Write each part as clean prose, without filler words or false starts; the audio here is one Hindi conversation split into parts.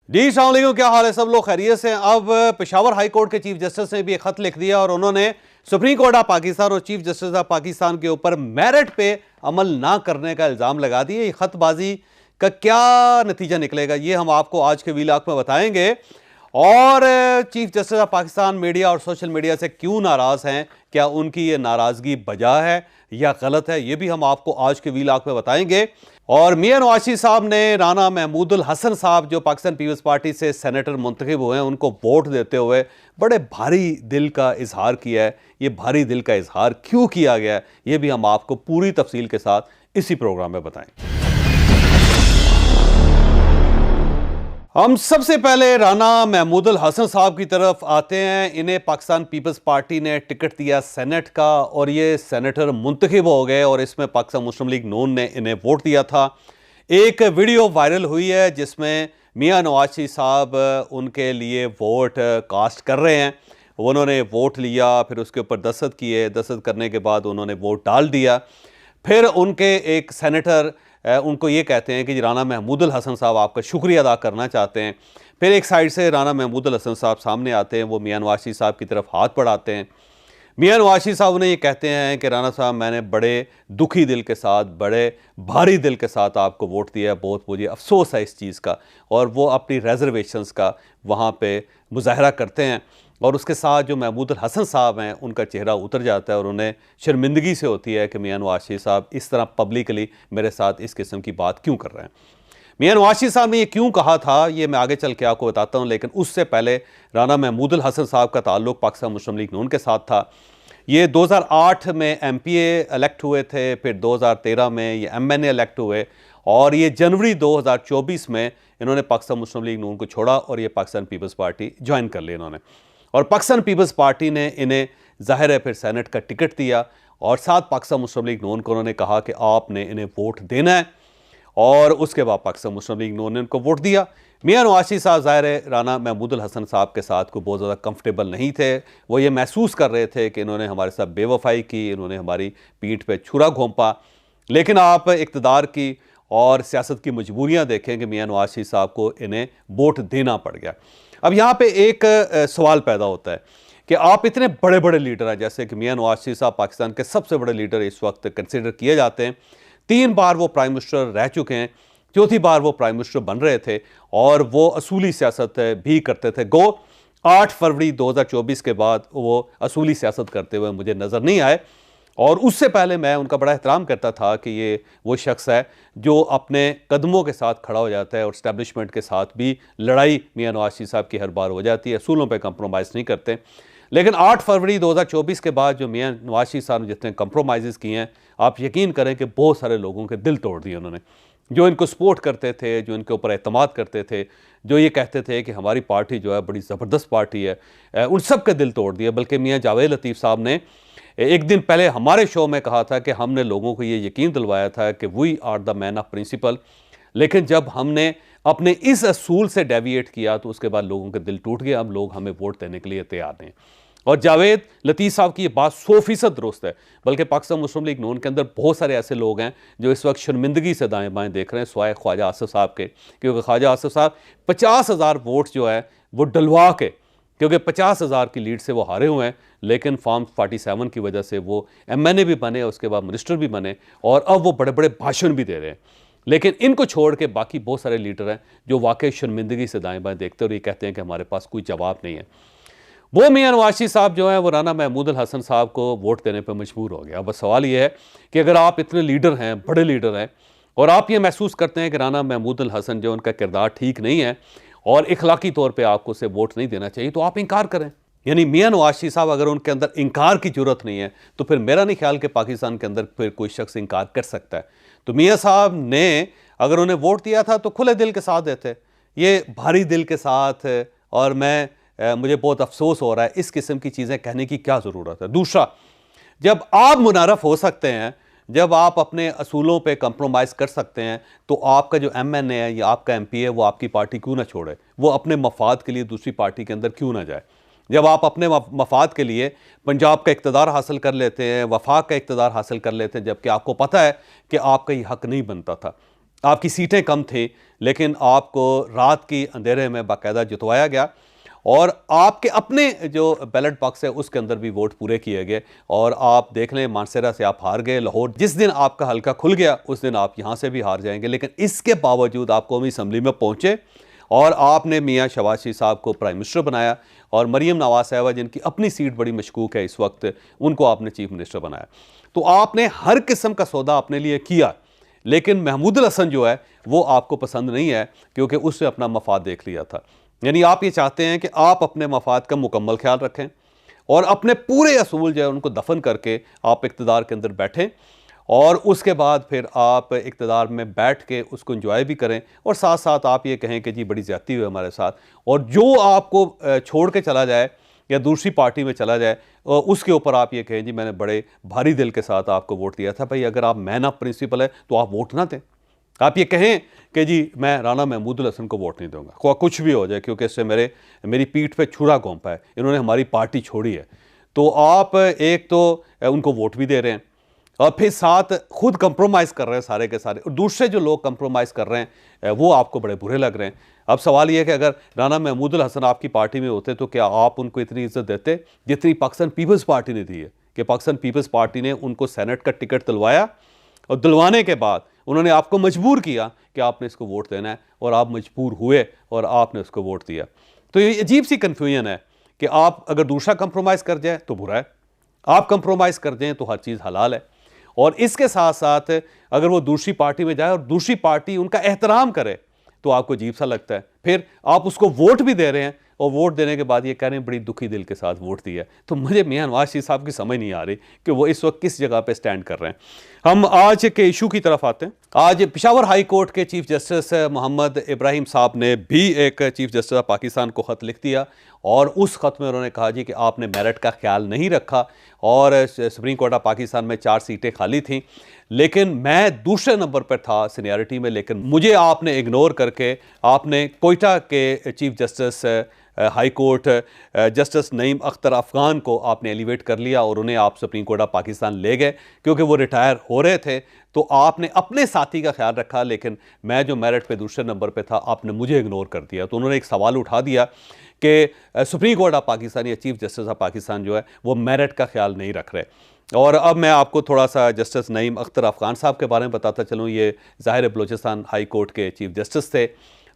जी अस्सलाम वालेकुम, क्या हाल है? सब लोग खैरियत से हैं। अब पेशावर हाई कोर्ट के चीफ जस्टिस ने भी एक खत लिख दिया और उन्होंने सुप्रीम कोर्ट ऑफ पाकिस्तान और चीफ जस्टिस ऑफ पाकिस्तान के ऊपर मेरिट पे अमल ना करने का इल्ज़ाम लगा दिए। ये खतबाजी का क्या नतीजा निकलेगा ये हम आपको आज के वीलॉग में बताएंगे। और chief justice of Pakistan media और सोशल मीडिया से क्यों नाराज़ हैं, क्या उनकी ये नाराज़गी बजा है या गलत है, ये भी हम आपको आज के वीलॉग में बताएंगे। और मियां नवाज साहब ने राना महमूदुल हसन साहब जो पाकिस्तान पीपल्स पार्टी से सेनेटर मुंतखब हुए हैं उनको वोट देते हुए बड़े भारी दिल का इजहार किया है। ये भारी दिल का इजहार क्यों किया गया है ये भी हम आपको पूरी तफसील के साथ इसी प्रोग्राम में बताएं। हम सबसे पहले राना महमूदुल हसन साहब की तरफ आते हैं। इन्हें पाकिस्तान पीपल्स पार्टी ने टिकट दिया सेनेट का और ये सेनेटर मुंतखब हो गए और इसमें पाकिस्तान मुस्लिम लीग नून ने इन्हें वोट दिया था। एक वीडियो वायरल हुई है जिसमें मियां नवाज साहब उनके लिए वोट कास्ट कर रहे हैं। उन्होंने वोट लिया, फिर उसके ऊपर दस्तखत किए, दस्तखत करने के बाद उन्होंने वोट डाल दिया। फिर उनके एक सेनेटर उनको ये कहते हैं कि राना महमूदुल हसन साहब आपका शुक्रिया अदा करना चाहते हैं। फिर एक साइड से राना महमूदुल हसन साहब सामने आते हैं, वो मियां नवाज साहब की तरफ हाथ बढ़ाते हैं। मियां नवाज साहब उन्हें ये कहते हैं कि राना साहब मैंने बड़े दुखी दिल के साथ, बड़े भारी दिल के साथ आपको वोट दिया है, बहुत मुझे अफसोस है इस चीज़ का। और वो अपनी रिजर्वेशंस का वहाँ पे मुजाहरा करते हैं और उसके साथ जो महमूदुल हसन साहब हैं उनका चेहरा उतर जाता है और उन्हें शर्मिंदगी से होती है कि मियां नवाज साहब इस तरह पब्लिकली मेरे साथ इस किस्म की बात क्यों कर रहे हैं। मियां नवाज साहब ने ये क्यों कहा था ये मैं आगे चल के आपको बताता हूँ, लेकिन उससे पहले राना महमूदुल हसन साहब का ताल्लुक पाकिस्तान मुस्लिम लीग नून के साथ था। ये 2008 में MPA इलेक्ट हुए थे, फिर 2013 में ये MNA इलेक्ट हुए और ये जनवरी 2024 में इन्होंने पाकिस्तान मुस्लिम लीग नून को छोड़ा और ये पाकिस्तान पीपल्स पार्टी ज्वाइन कर ली इन्होंने। और पाकिस्तान पीपल्स पार्टी ने इन्हें ज़ाहिर है फिर सेनेट का टिकट दिया और साथ पाकिस्तान मुस्लिम लीग नून को उन्होंने कहा कि आपने इन्हें वोट देना है और उसके बाद पाकिस्तान मुस्लिम लीग नून ने इनको वोट दिया। मियां नवाज साहब ज़ाहिर है राना महमूदुल हसन साहब के साथ को बहुत ज़्यादा कंफर्टेबल नहीं थे। वो ये महसूस कर रहे थे कि इन्होंने हमारे साथ बेवफाई की, इन्होंने हमारी पीठ पे छुरा घोंपा। लेकिन आप इक़्तिदार की और सियासत की मजबूरियाँ देखें कि मियां नवाज साहब को इन्हें वोट देना पड़ गया। अब यहाँ पे एक सवाल पैदा होता है कि आप इतने बड़े बड़े लीडर हैं, जैसे कि मियां नवाज साहब पाकिस्तान के सबसे बड़े लीडर इस वक्त कंसिडर किए जाते हैं। 3 बार वो प्राइम मिनिस्टर रह चुके हैं, 4थी बार वो प्राइम मिनिस्टर बन रहे थे और वो असूली सियासत भी करते थे। 8 फरवरी 2024 के बाद वो असूली सियासत करते हुए मुझे नज़र नहीं आए और उससे पहले मैं उनका बड़ा एहतराम करता था कि ये वो शख्स है जो अपने कदमों के साथ खड़ा हो जाता है और इस्टेब्लिशमेंट के साथ भी लड़ाई मियां नवाज साहब की हर बार हो जाती है, असूलों पे कंप्रोमाइज़ नहीं करते। लेकिन 8 फरवरी 2024 के बाद जो मियां नवाज साहब ने जितने कंप्रोमाइज़ किए हैं, आप यकीन करें कि बहुत सारे लोगों के दिल तोड़ दिए उन्होंने। जो इनको सपोर्ट करते थे, जो इनके ऊपर एतमाद करते थे, जो ये कहते थे कि हमारी पार्टी जो है बड़ी ज़बरदस्त पार्टी है, उन सब के दिल तोड़ दिए। बल्कि मियां जावेद लतीफ़ साहब ने एक दिन पहले हमारे शो में कहा था कि हमने लोगों को ये यकीन दिलवाया था कि we are the man of principle, लेकिन जब हमने अपने इस असूल से डेविएट किया तो उसके बाद लोगों के दिल टूट गए। अब लोग हमें वोट देने के लिए तैयार नहीं। और जावेद लतीफ़ साहब की ये बात 100% दुरुस्त है। बल्कि पाकिस्तान मुस्लिम लीग नून के अंदर बहुत सारे ऐसे लोग हैं जो इस वक्त शर्मिंदगी से दाएं बाएं देख रहे हैं सिवाय ख्वाजा आसिफ साहब के, क्योंकि ख्वाजा आसिफ साहब 50,000 वोट जो है वो डलवा के, क्योंकि 50,000 की लीड से वो हारे हुए हैं, लेकिन फॉर्म 47 की वजह से वो MNA भी बने, उसके बाद मिनिस्टर भी बने और अब वो बड़े बड़े भाषण भी दे रहे हैं। लेकिन इनको छोड़ के बाकी बहुत सारे लीडर हैं जो वाकई शर्मिंदगी से दाएं बाएं देखते हैं और ये कहते हैं कि हमारे पास कोई जवाब नहीं है। वो मियां नवाज साहब जो है वो राना महमूदुल हसन साहब को वोट देने पर मजबूर हो गया। बस सवाल ये है कि अगर आप इतने लीडर हैं, बड़े लीडर हैं और आप ये महसूस करते हैं कि राना महमूदुल हसन जो उनका किरदार ठीक नहीं है और इखलाकी तौर पे आपको उसे वोट नहीं देना चाहिए, तो आप इनकार करें। यानी मियां नवाज साहब अगर उनके अंदर इनकार की जरूरत नहीं है तो फिर मेरा नहीं ख्याल कि पाकिस्तान के अंदर फिर कोई शख्स इनकार कर सकता है। तो मियां साहब ने अगर उन्हें वोट दिया था तो खुले दिल के साथ देते, ये भारी दिल के साथ। और मुझे बहुत अफसोस हो रहा है, इस किस्म की चीज़ें कहने की क्या ज़रूरत है। दूसरा, जब आप मुनारफ हो सकते हैं, जब आप अपने असूलों पे कंप्रोमाइज़ कर सकते हैं, तो आपका जो MNA है या आपका MP है वो आपकी पार्टी क्यों ना छोड़े, वो अपने मफाद के लिए दूसरी पार्टी के अंदर क्यों ना जाए। जब आप अपने मफाद के लिए पंजाब का इक़्तिदार हासिल कर लेते हैं, वफाक का इक़्तिदार हासिल कर लेते हैं, जबकि आपको पता है कि आपका ये हक़ नहीं बनता था, आपकी सीटें कम थी, लेकिन आपको रात की अंधेरे में बाकायदा जितवाया गया और आपके अपने जो बैलेट बॉक्स है उसके अंदर भी वोट पूरे किए गए। और आप देख लें, मानसेरा से आप हार गए, लाहौर जिस दिन आपका हल्का खुल गया उस दिन आप यहां से भी हार जाएंगे, लेकिन इसके बावजूद आप कौमी असम्बली में पहुंचे और आपने मियां शहबाज शरीफ साहब को प्राइम मिनिस्टर बनाया और मरीम नवाज साहबा, जिनकी अपनी सीट बड़ी मशकूक है इस वक्त, उनको आपने चीफ मिनिस्टर बनाया। तो आपने हर किस्म का सौदा अपने लिए किया, लेकिन महमूदुल हसन जो है वो आपको पसंद नहीं है, क्योंकि उसने अपना मफाद देख लिया था। यानी आप ये चाहते हैं कि आप अपने मफाद का मुकम्मल ख्याल रखें और अपने पूरे असूल जो है उनको दफन करके आप इक़्तिदार के अंदर बैठें और उसके बाद फिर आप इक़्तिदार में बैठ के उसको एंजॉय भी करें और साथ साथ आप ये कहें कि जी बड़ी ज़्यादती हुई हमारे साथ, और जो आपको छोड़ के चला जाए या दूसरी पार्टी में चला जाए उसके ऊपर आप ये कहें जी मैंने बड़े भारी दिल के साथ आपको वोट दिया था। भाई अगर आप मैन ऑफ प्रिंसिपल है तो आप वोट ना दें। आप ये कहें कि जी मैं राना महमूदुल हसन को वोट नहीं दूंगा, कुछ भी हो जाए, क्योंकि इससे मेरी पीठ पे छुरा घोंपा है, इन्होंने हमारी पार्टी छोड़ी है। तो आप एक तो उनको वोट भी दे रहे हैं और फिर साथ खुद कंप्रोमाइज़ कर रहे हैं सारे के सारे, और दूसरे जो लोग कंप्रोमाइज़ कर रहे हैं वो आपको बड़े बुरे लग रहे हैं। अब सवाल ये है कि अगर राना महमूदुल हसन आपकी पार्टी में होते तो क्या आप उनको इतनी इज्जत देते जितनी पाकिस्तान पीपल्स पार्टी ने दी है? कि पाकिस्तान पीपल्स पार्टी ने उनको सेनेट का टिकट दिलवाया और दिलवाने के बाद उन्होंने आपको मजबूर किया कि आपने इसको वोट देना है, और आप मजबूर हुए और आपने उसको वोट दिया। तो ये अजीब सी कन्फ्यूजन है कि आप अगर दूसरा कंप्रोमाइज़ कर जाए तो बुरा है, आप कंप्रोमाइज़ कर दें तो हर चीज़ हलाल है। और इसके साथ साथ अगर वो दूसरी पार्टी में जाए और दूसरी पार्टी उनका एहतराम करे तो आपको अजीब सा लगता है। फिर आप उसको वोट भी दे रहे हैं और वोट देने के बाद ये कह रहे हैं बड़ी दुखी दिल के साथ वोट दिया। तो मुझे मियां नवाज शरीफ साहब की समझ नहीं आ रही कि वो इस वक्त किस जगह पे स्टैंड कर रहे हैं। हम आज के इशू की तरफ आते हैं। आज पेशावर हाई कोर्ट के चीफ जस्टिस मोहम्मद इब्राहिम साहब ने भी एक चीफ जस्टिस ऑफ पाकिस्तान को ख़त लिख दिया और उस ख़त में उन्होंने कहा जी कि आपने मेरिट का ख्याल नहीं रखा और सुप्रीम कोर्ट ऑफ पाकिस्तान में 4 सीटें खाली थी, लेकिन मैं दूसरे नंबर पर था सीनियरिटी में, लेकिन मुझे आपने इग्नोर करके आपने कोयटा के chief justice high court justice Naeem Akhtar Afghan को आपने एलिवेट कर लिया और उन्हें आप सुप्रीम कोर्ट ऑफ पाकिस्तान ले गए क्योंकि वो रिटायर हो रहे थे। तो आपने अपने साथी का ख्याल रखा, लेकिन मैं जो मेरिट पे दूसरे नंबर पे था आपने मुझे इग्नोर कर दिया। तो उन्होंने एक सवाल उठा दिया कि सुप्रीम कोर्ट ऑफ पाकिस्तान या चीफ जस्टिस ऑफ पाकिस्तान जो है वो मेरिट का ख्याल नहीं रख रहे। और अब मैं आपको थोड़ा सा जस्टिस नईम अख्तर अफगान साहब के बारे में बताता चलूँ। ये ज़ाहिर बलोचिस्तान हाई कोर्ट के चीफ जस्टिस थे।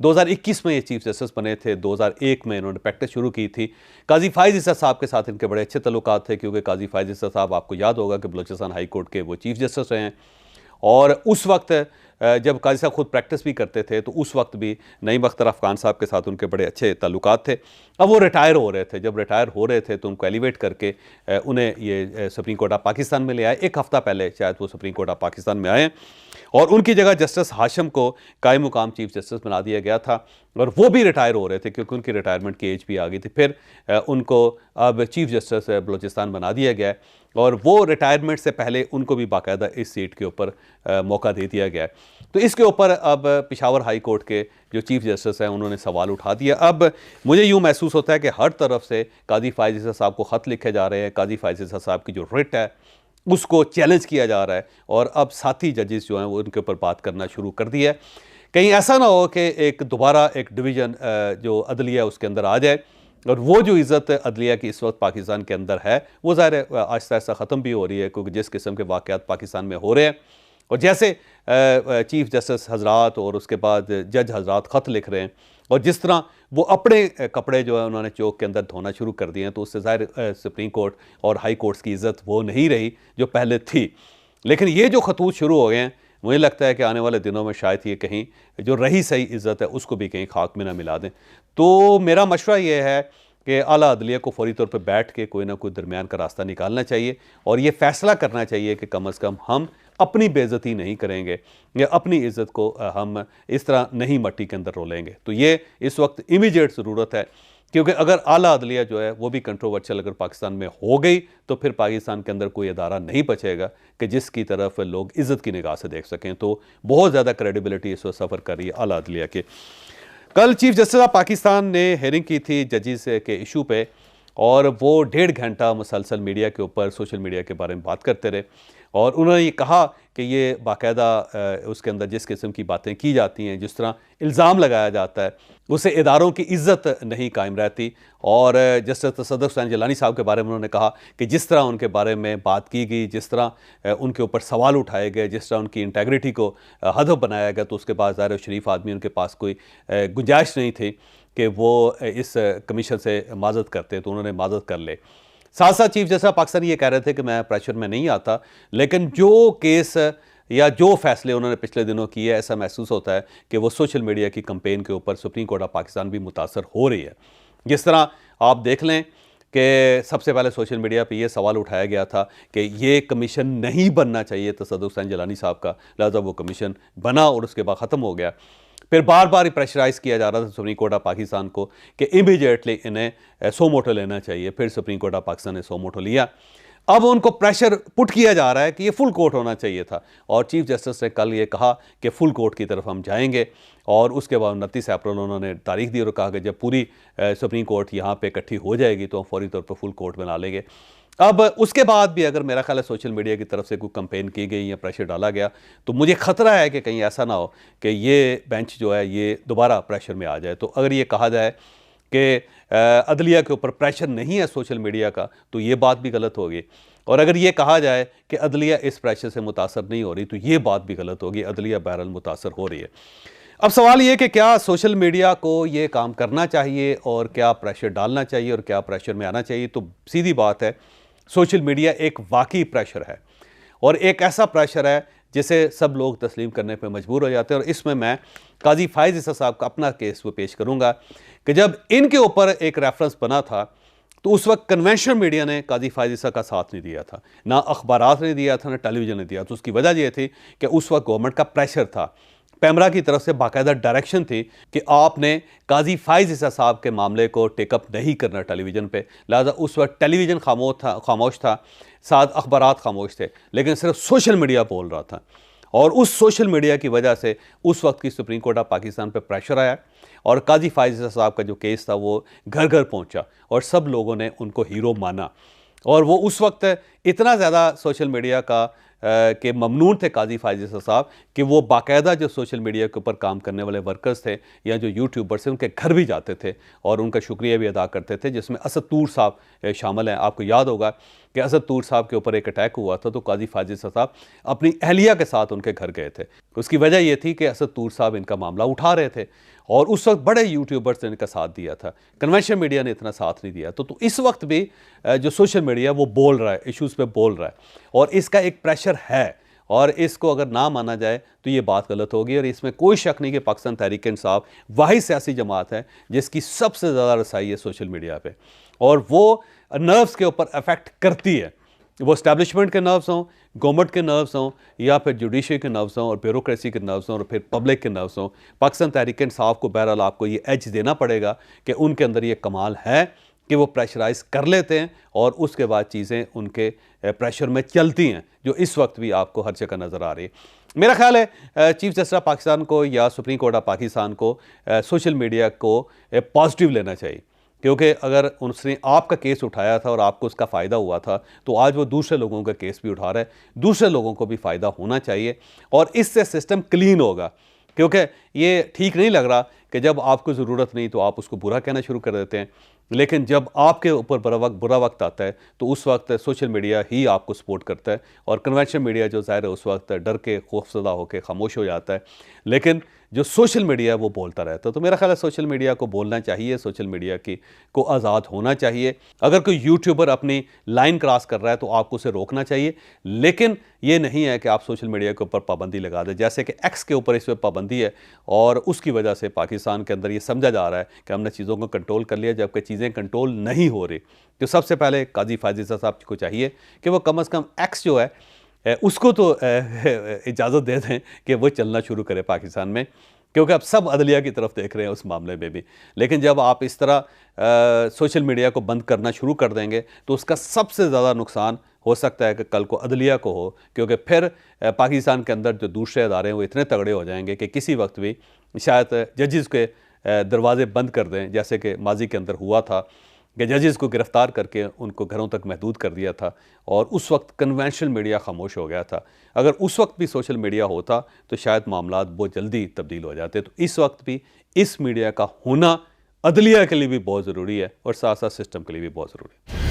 2021 में ये चीफ जस्टिस बने थे, 2001 में इन्होंने प्रैक्टिस शुरू की थी। काजी फाइज इसा साहब के साथ इनके बड़े अच्छे तल्लुकात थे क्योंकि काजी फाइज इसा साहब आपको याद होगा कि बलोचिस्तान हाई कोर्ट के वो चीफ जस्टिस रहे हैं और उस वक्त जब काजी साहब खुद प्रैक्टिस भी करते थे तो उस वक्त भी नईम अख्तर अफगान साहब के साथ उनके बड़े अच्छे ताल्लुकात थे। अब वो रिटायर हो रहे थे, जब रिटायर हो रहे थे तो उनको एलिवेट करके उन्हें ये सुप्रीम कोर्ट ऑफ पाकिस्तान में ले आए। एक हफ़्ता पहले शायद वो सुप्रीम कोर्ट ऑफ पाकिस्तान में आए और उनकी जगह जस्टिस हाशिम को कायम मुकाम चीफ जस्टिस बना दिया गया था और वो भी रिटायर हो रहे थे क्योंकि उनकी रिटायरमेंट की एज भी आ गई थी। फिर उनको अब चीफ जस्टिस बलूचिस्तान बना दिया गया और वो रिटायरमेंट से पहले उनको भी बाकायदा इस सीट के ऊपर मौका दे दिया गया। तो इसके ऊपर अब पेशावर हाई कोर्ट के जो चीफ जस्टिस हैं उन्होंने सवाल उठा दिया। अब मुझे यूँ महसूस होता है कि हर तरफ से काजी फाइज इसा साहब को ख़त लिखे जा रहे हैं, काजी फाइज इसा साहब की जो रिट है उसको चैलेंज किया जा रहा है और अब साथी जजेस जो हैं वो उनके ऊपर बात करना शुरू कर दिया है। कहीं ऐसा ना हो कि एक दोबारा एक डिवीज़न जो अदलिया उसके अंदर आ जाए और वो जो इज़्ज़त अदलिया की इस वक्त पाकिस्तान के अंदर है वो ज़ाहिर आहिस्ता आहिस्ता ख़त्म भी हो रही है क्योंकि जिस किस्म के वाक़यात पाकिस्तान में हो रहे हैं और जैसे चीफ जस्टिस हजरात और उसके बाद जज हजरात ख़त लिख रहे हैं और जिस तरह वो अपने कपड़े जो है उन्होंने चौक के अंदर धोना शुरू कर दिए हैं, तो उससे ज़ाहिर सुप्रीम कोर्ट और हाई कोर्ट्स की इज़्ज़त वो नहीं रही जो पहले थी। लेकिन ये जो खतूत शुरू हो गए हैं मुझे लगता है कि आने वाले दिनों में शायद ये कहीं जो रही सही इज़्ज़त है उसको भी कहीं खाक में ना मिला दें। तो मेरा मशवरा ये है कि आला अदलिया को फौरी तौर पर बैठ के कोई ना कोई दरमियान का रास्ता निकालना चाहिए और ये फ़ैसला करना चाहिए कि कम अज़ कम हम अपनी बेइज्जती नहीं करेंगे या अपनी इज़्ज़त को हम इस तरह नहीं मट्टी के अंदर रोलेंगे। तो ये इस वक्त इमीडिएट ज़रूरत है क्योंकि अगर आला अदलिया जो है वो भी कंट्रोवर्शियल अगर पाकिस्तान में हो गई तो फिर पाकिस्तान के अंदर कोई अदारा नहीं बचेगा कि जिसकी तरफ लोग इज़्ज़त की निगाह से देख सकें। तो बहुत ज़्यादा क्रेडिबिलिटी इस वक्त सफ़र कर रही है आला अदलिया के। कल चीफ जस्टिस ऑफ पाकिस्तान ने हेयरिंग की थी जजेस के इशू पे और वो 1.5 घंटा मुसलसल मीडिया के ऊपर सोशल मीडिया के बारे में बात करते रहे और उन्होंने ये कहा कि ये बाकायदा उसके अंदर जिस किस्म की बातें की जाती हैं, जिस तरह इल्ज़ाम लगाया जाता है, उससे इदारों की इज़्ज़त नहीं कायम रहती। और जस्टिस तसद्दुक़ हुसैन जिलानी साहब के बारे में उन्होंने कहा कि जिस तरह उनके बारे में बात की गई, जिस तरह उनके ऊपर सवाल उठाए गए, जिस तरह उनकी इंटेग्रिटी को हदफ बनाया गया, तो उसके बाद ज़ाहिर शरीफ आदमी उनके पास कोई गुंजाइश नहीं थी कि वो इस कमीशन से माज़रत करते, तो उन्होंने माज़रत कर ले। साथ साथ चीफ जस्टिस पाकिस्तान ये कह रहे थे कि मैं प्रेशर में नहीं आता, लेकिन जो केस या जो फैसले उन्होंने पिछले दिनों किए, ऐसा महसूस होता है कि वो सोशल मीडिया की कंपेन के ऊपर सुप्रीम कोर्ट ऑफ पाकिस्तान भी मुतासर हो रही है। जिस तरह आप देख लें कि सबसे पहले सोशल मीडिया पे ये सवाल उठाया गया था कि ये कमीशन नहीं बनना चाहिए तसद्दुक़ हुसैन जिलानी साहब का, लिहाजा वो कमीशन बना और उसके बाद ख़त्म हो गया। फिर बार बार प्रेशराइज़ किया जा रहा था सुप्रीम कोर्ट ऑफ पाकिस्तान को कि इमीडिएटली इन्हें सो मोटो लेना चाहिए। फिर सुप्रीम कोर्ट ऑफ पाकिस्तान ने सो मोटो लिया। अब उनको प्रेशर पुट किया जा रहा है कि ये फुल कोर्ट होना चाहिए था और चीफ जस्टिस ने कल ये कहा कि फुल कोर्ट की तरफ हम जाएंगे और उसके बाद 29 अप्रैल उन्होंने तारीख दी और कहा कि जब पूरी सुप्रीम कोर्ट यहाँ पे इकट्ठी हो जाएगी तो हम फौरी तौर पर फुल कोर्ट बना लेंगे। अब उसके बाद भी अगर मेरा ख्याल है सोशल मीडिया की तरफ से कोई कंपेन की गई या प्रेशर डाला गया तो मुझे ख़तरा है कि कहीं ऐसा ना हो कि ये बेंच जो है ये दोबारा प्रेशर में आ जाए। तो अगर ये कहा जाए कि अदलिया के ऊपर प्रेशर नहीं है सोशल मीडिया का, तो ये बात भी गलत होगी। और अगर ये कहा जाए कि अदलिया इस प्रेशर से मुतासर नहीं हो रही, तो ये बात भी गलत होगी। अदलिया बहरहाल मुतासर हो रही है। अब सवाल ये कि क्या सोशल मीडिया को ये काम करना चाहिए और क्या प्रेशर डालना चाहिए और क्या प्रेशर में आना चाहिए। तो सीधी बात है, सोशल मीडिया एक वाकई प्रेशर है और एक ऐसा प्रेशर है जिसे सब लोग तस्लीम करने पर मजबूर हो जाते हैं। और इसमें मैं काजी फायज़ ईसा साहब का अपना केस वो पेश करूंगा कि जब इनके ऊपर एक रेफरेंस बना था तो उस वक्त कन्वेंशनल मीडिया ने काजी फायज़ ईसा का साथ नहीं दिया था, ना अखबारात ने दिया था, ना टेलीविज़न ने दिया। तो उसकी वजह यह थी कि उस वक्त गवर्नमेंट का प्रेशर था, पैमरा की तरफ से बाकायदा डायरेक्शन थी कि आपने काजी फायज़ ईसा साहब के मामले को टेकअप नहीं करना टेलीविज़न पे। लिहाजा उस वक्त टेलीविज़न खामोश था, साथ अखबारात खामोश थे, लेकिन सिर्फ सोशल मीडिया बोल रहा था। और उस सोशल मीडिया की वजह से उस वक्त की सुप्रीम कोर्ट ऑफ पाकिस्तान पे प्रेशर आया और काजी फायज़ ईसा साहब का जो केस था वो घर घर पहुंचा और सब लोगों ने उनको हीरो माना। और वो उस वक्त इतना ज़्यादा सोशल मीडिया का के ममनून थे काजी फायज़ ईसा साहब कि वो बाकायदा जो सोशल मीडिया के ऊपर काम करने वाले वर्कर्स थे या जो यूट्यूबर्स थे उनके घर भी जाते थे और उनका शुक्रिया भी अदा करते थे, जिसमें असद तूर साहब शामिल हैं। आपको याद होगा कि असद तूर साहब के ऊपर एक अटैक हुआ था तो काजी फायज़ ईसा साहब अपनी अहलिया के साथ उनके घर गए थे। उसकी वजह यह थी कि असद तूर साहब इनका मामला उठा रहे थे और उस वक्त बड़े यूट्यूबर्स ने इनका साथ दिया था, कन्वेंशनल मीडिया ने इतना साथ नहीं दिया। तो इस वक्त भी जो सोशल मीडिया वो बोल रहा है, इश्यूज़ पे बोल रहा है और इसका एक प्रेशर है और इसको अगर ना माना जाए तो ये बात गलत होगी। और इसमें कोई शक नहीं कि पाकिस्तान तहरीक-ए-इंसाफ वाहिद सियासी जमात है जिसकी सबसे ज़्यादा रसाई है सोशल मीडिया पे और वो नर्व्स के ऊपर अफेक्ट करती है। वो इस्टेब्लिशमेंट के नर्व्स हों, गवर्नमेंट के नर्व्स हों या फिर जुडिशरी के नर्व्स हों और ब्यूरोक्रेसी के नर्व्स हों और फिर पब्लिक के नर्व्स हों, पाकिस्तान तहरीक-ए-इंसाफ को बहरहाल आपको ये एज देना पड़ेगा कि उनके अंदर ये कमाल है कि वो प्रेशराइज़ कर लेते हैं और उसके बाद चीज़ें उनके प्रेशर में चलती हैं, जो इस वक्त भी आपको हर जगह नज़र आ रही है। मेरा ख्याल है चीफ जस्टिस पाकिस्तान को या सुप्रीम कोर्ट ऑफ पाकिस्तान को सोशल मीडिया को पॉजिटिव लेना चाहिए, क्योंकि अगर उसने आपका केस उठाया था और आपको उसका फ़ायदा हुआ था तो आज वो दूसरे लोगों का केस भी उठा रहा है। दूसरे लोगों को भी फ़ायदा होना चाहिए और इससे सिस्टम क्लीन होगा, क्योंकि ये ठीक नहीं लग रहा कि जब आपको ज़रूरत नहीं तो आप उसको बुरा कहना शुरू कर देते हैं, लेकिन जब आपके ऊपर बुरा वक्त आता है तो उस वक्त सोशल मीडिया ही आपको सपोर्ट करता है और कन्वेंशनल मीडिया जो ज़ाहिर है उस वक्त डर के खौफज़दा होकर खामोश हो जाता है, लेकिन जो सोशल मीडिया है वो बोलता रहता है। तो मेरा ख्याल है सोशल मीडिया को बोलना चाहिए, सोशल मीडिया की को आज़ाद होना चाहिए। अगर कोई यूट्यूबर अपनी लाइन क्रॉस कर रहा है तो आपको उसे रोकना चाहिए, लेकिन ये नहीं है कि आप सोशल मीडिया के ऊपर पाबंदी लगा दें, जैसे कि एक्स के ऊपर इस पर पाबंदी है और उसकी वजह से पाकिस्तान के अंदर ये समझा जा रहा है कि हमने चीज़ों को कंट्रोल कर लिया, जबकि चीज़ें कंट्रोल नहीं हो रही। तो सबसे पहले काजी फायज़ ईसा साहब को चाहिए कि वो कम से कम एक्स जो है उसको तो इजाज़त दे दें कि वो चलना शुरू करे पाकिस्तान में, क्योंकि अब सब अदलिया की तरफ देख रहे हैं उस मामले में भी। लेकिन जब आप इस तरह सोशल मीडिया को बंद करना शुरू कर देंगे तो उसका सबसे ज़्यादा नुकसान हो सकता है कि कल को अदलिया को हो, क्योंकि फिर पाकिस्तान के अंदर जो दूसरे अदारे हैं वो इतने तगड़े हो जाएंगे कि किसी वक्त भी शायद जजेस के दरवाजे बंद कर दें, जैसे कि माजी के अंदर हुआ था कि जजेस को गिरफ्तार करके उनको घरों तक महदूद कर दिया था और उस वक्त कन्वेंशनल मीडिया खामोश हो गया था। अगर उस वक्त भी सोशल मीडिया होता तो शायद मामलात बहुत जल्दी तब्दील हो जाते। तो इस वक्त भी इस मीडिया का होना अदलिया के लिए भी बहुत ज़रूरी है और साथ साथ सिस्टम के लिए भी बहुत ज़रूरी है।